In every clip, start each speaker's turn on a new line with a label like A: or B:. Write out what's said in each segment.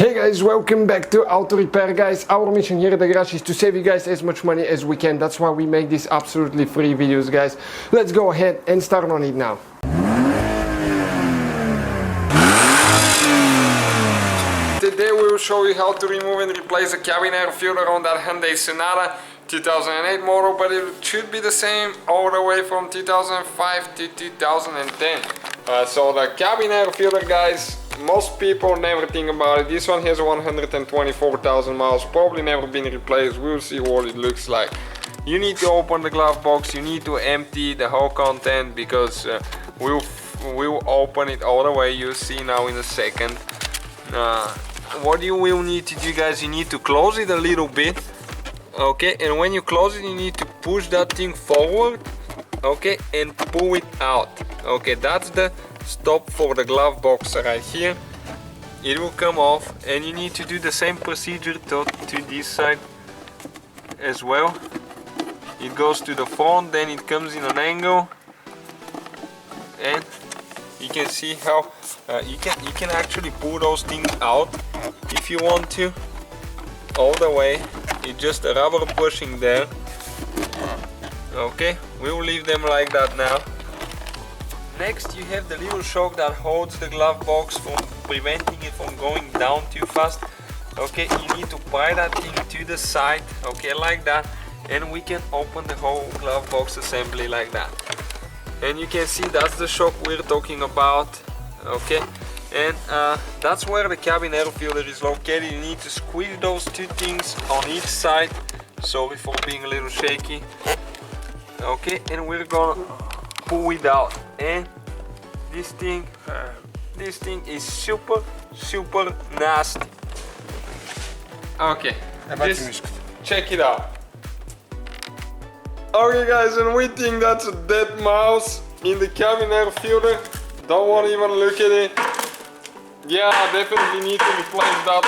A: Hey guys, welcome back to Auto Repair guys. Our mission here at the garage is to save you guys as much money as we can. That's why we make these absolutely free videos guys. Let's go ahead and start on it now. Today we will show you how to remove and replace the cabin air filter on that Hyundai Sonata 2008 model, but it should be the same all the way from 2005 to 2010. So the cabin air filter guys, most people never think about it. This one has 124,000 miles, probably never been replaced. We'll see what it looks like. You need to open the glove box, you need to empty the whole content because we'll open it all the way, you'll see now in a second. What you will need to do guys, you need to close it a little bit, okay, and when you close it you need to push that thing forward, okay, and pull it out. Okay, that's the stop for the glove box right here. It will come off and you need to do the same procedure to this side as well. It goes to the front, then it comes in an angle, and you can see how you can actually pull those things out if you want to, all the way. It's just a rubber pushing there. Okay, we'll leave them like that now. Next you have the little shock that holds the glove box from preventing it from going down too fast. Okay, you need to pry that thing to the side, okay, like that, and we can open the whole glove box assembly like that. And you can see that's the shock we're talking about, okay, and that's where the cabin air filter is located. You need to squeeze those two things on each side. Sorry for being a little shaky. Okay, and we're gonna pull it out, and this thing is super nasty. Okay, just check it out. Okay guys, and we think that's a dead mouse in the cabin air filter. Don't want to even look at it. Yeah, definitely need to replace that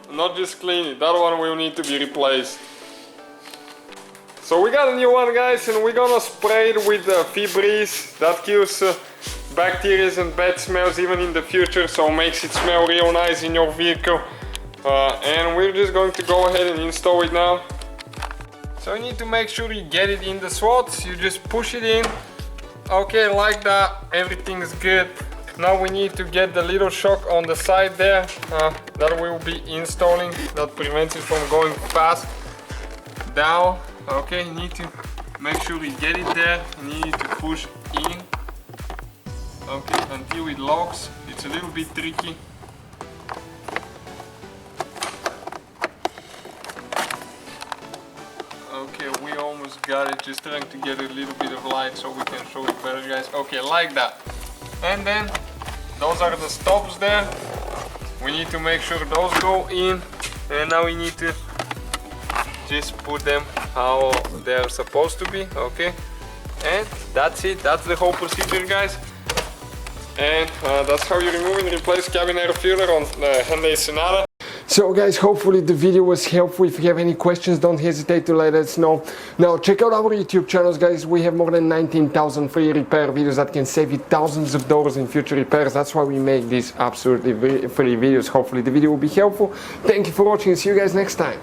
A: one. Not just clean it, that one will need to be replaced. So we got a new one guys, and we're gonna spray it with Febreze. That kills bacteria and bad smells even in the future, so makes it smell real nice in your vehicle. And we're just going to go ahead and install it now. So you need to make sure you get it in the slots. You just push it in, okay, like that. Everything is good. Now we need to get the little shock on the side there that we'll be installing, that prevents it from going fast down. Okay, you need to make sure you get it there, and you need to push in, okay, until it locks. It's a little bit tricky. Okay, we almost got it, just trying to get a little bit of light so we can show it better guys. Okay, like that. And then those are the stops there. We need to make sure those go in, and now we need to just put them how they're supposed to be, okay, and that's it. That's the whole procedure guys, and that's how you remove and replace cabin air filter on the Hyundai Sonata. So guys, hopefully the video was helpful. If you have any questions, don't hesitate to let us know. Now check out our YouTube channels guys. We have more than 19,000 free repair videos that can save you thousands of dollars in future repairs. That's why we make these absolutely free videos. Hopefully the video will be helpful. Thank you for watching, see you guys next time.